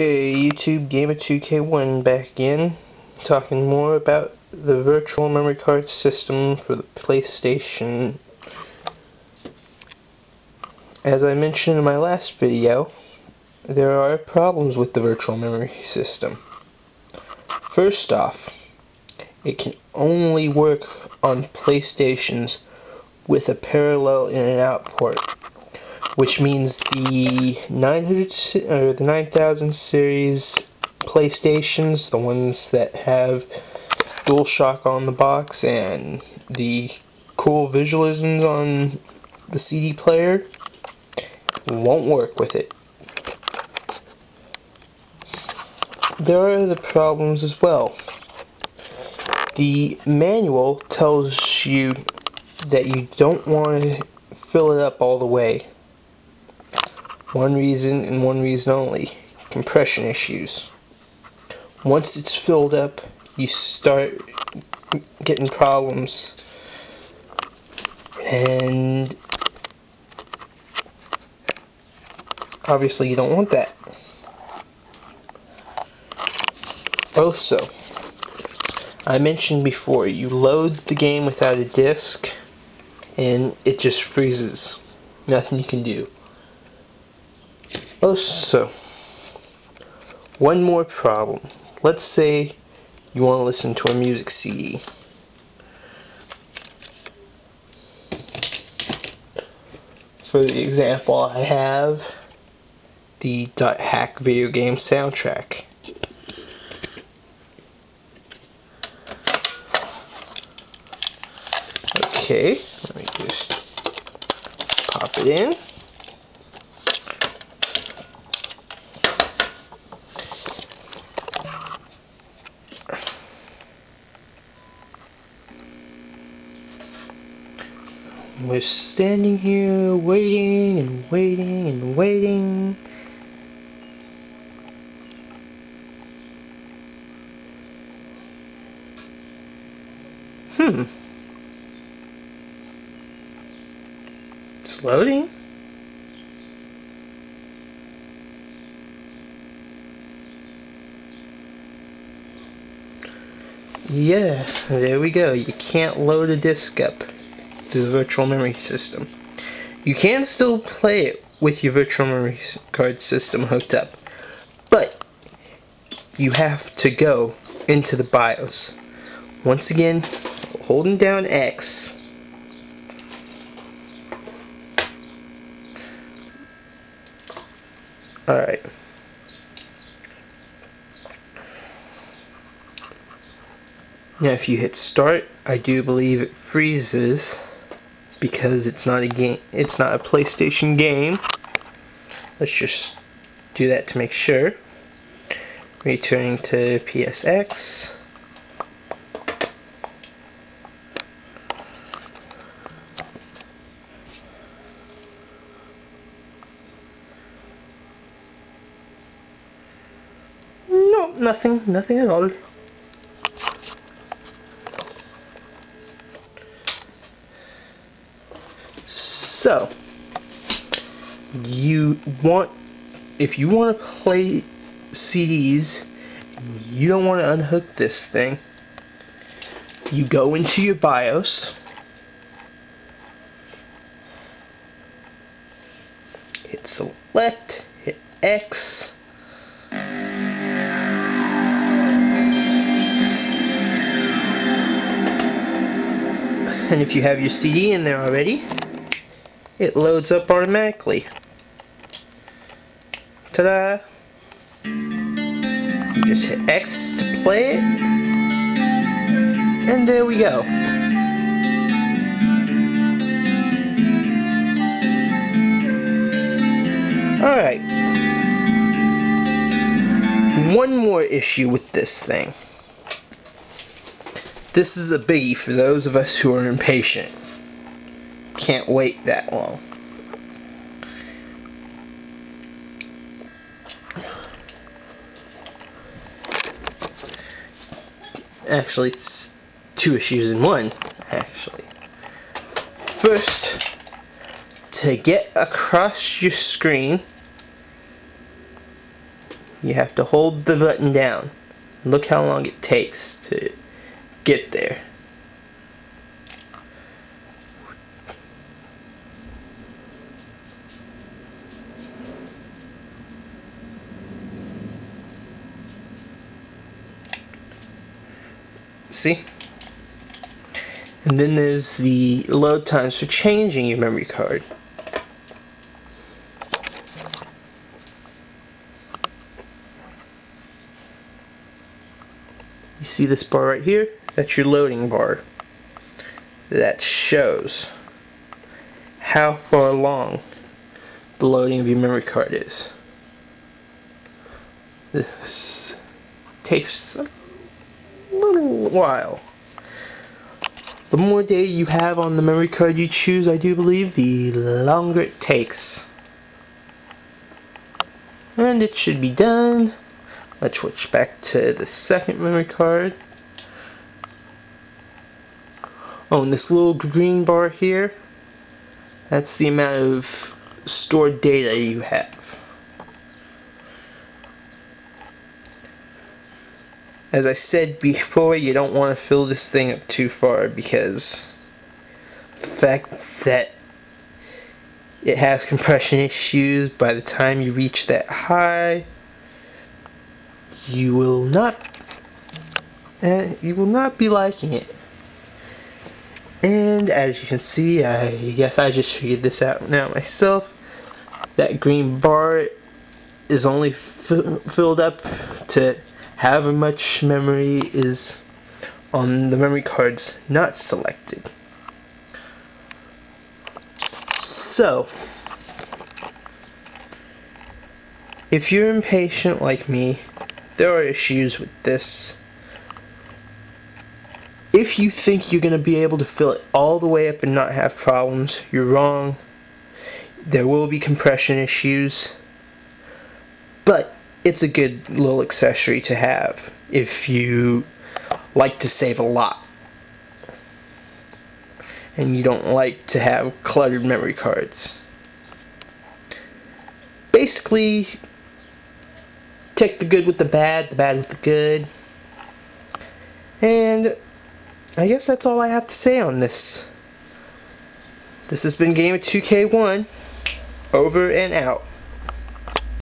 Hey YouTube, Gamer2K1 back again, talking more about the virtual memory card system for the PlayStation. As I mentioned in my last video, there are problems with the virtual memory system. First off, it can only work on PlayStations with a parallel in and out port, which means the 9000 series PlayStations, the ones that have DualShock on the box and the cool visualisms on the CD player, won't work with it. There are other problems as well. The manual tells you that you don't want to fill it up all the way. One reason and one reason only: compression issues. Once it's filled up, you start getting problems, and obviously you don't want that. Also, I mentioned before, you load the game without a disc and it just freezes. Nothing you can do. Also, one more problem. Let's say you want to listen to a music CD. For the example, I have the .hack video game soundtrack. Okay, let me just pop it in. We're standing here waiting and waiting and waiting. It's loading. Yeah, there we go. You can't load a disc up to the virtual memory system. You can still play it with your virtual memory card system hooked up, but you have to go into the BIOS. Once again, holding down X. Alright. Now if you hit start, I do believe it freezes because it's not a game, it's not a PlayStation game. Let's just do that to make sure. Returning to PSX. No, nothing at all. So, if you want to play CDs, you don't want to unhook this thing, you go into your BIOS, hit select, hit X, and if you have your CD in there already, it loads up automatically. Ta-da! You just hit X to play it, and there we go. Alright. One more issue with this thing. This is a biggie for those of us who are impatient. Can't wait that long. Actually, it's two issues in one, actually. First, to get across your screen, you have to hold the button down. Look how long it takes to get there. See? And then there's the load times for changing your memory card. You see this bar right here? That's your loading bar. That shows how far along the loading of your memory card is. This takes a little while. The more data you have on the memory card you choose, I do believe, the longer it takes. And it should be done. Let's switch back to the second memory card. Oh, and this little green bar here, that's the amount of stored data you have. As I said before, you don't want to fill this thing up too far because the fact that it has compression issues, by the time you reach that high, you will not be liking it. And as you can see, I guess I just figured this out now myself. That green bar is only filled up to however much memory is on the memory cards not selected. So, if you're impatient like me, there are issues with this. If you think you're going to be able to fill it all the way up and not have problems, you're wrong. There will be compression issues, but it's a good little accessory to have if you like to save a lot and you don't like to have cluttered memory cards. Basically, take the good with the bad with the good, and I guess that's all I have to say on this. This has been Gamer2K1, over and out.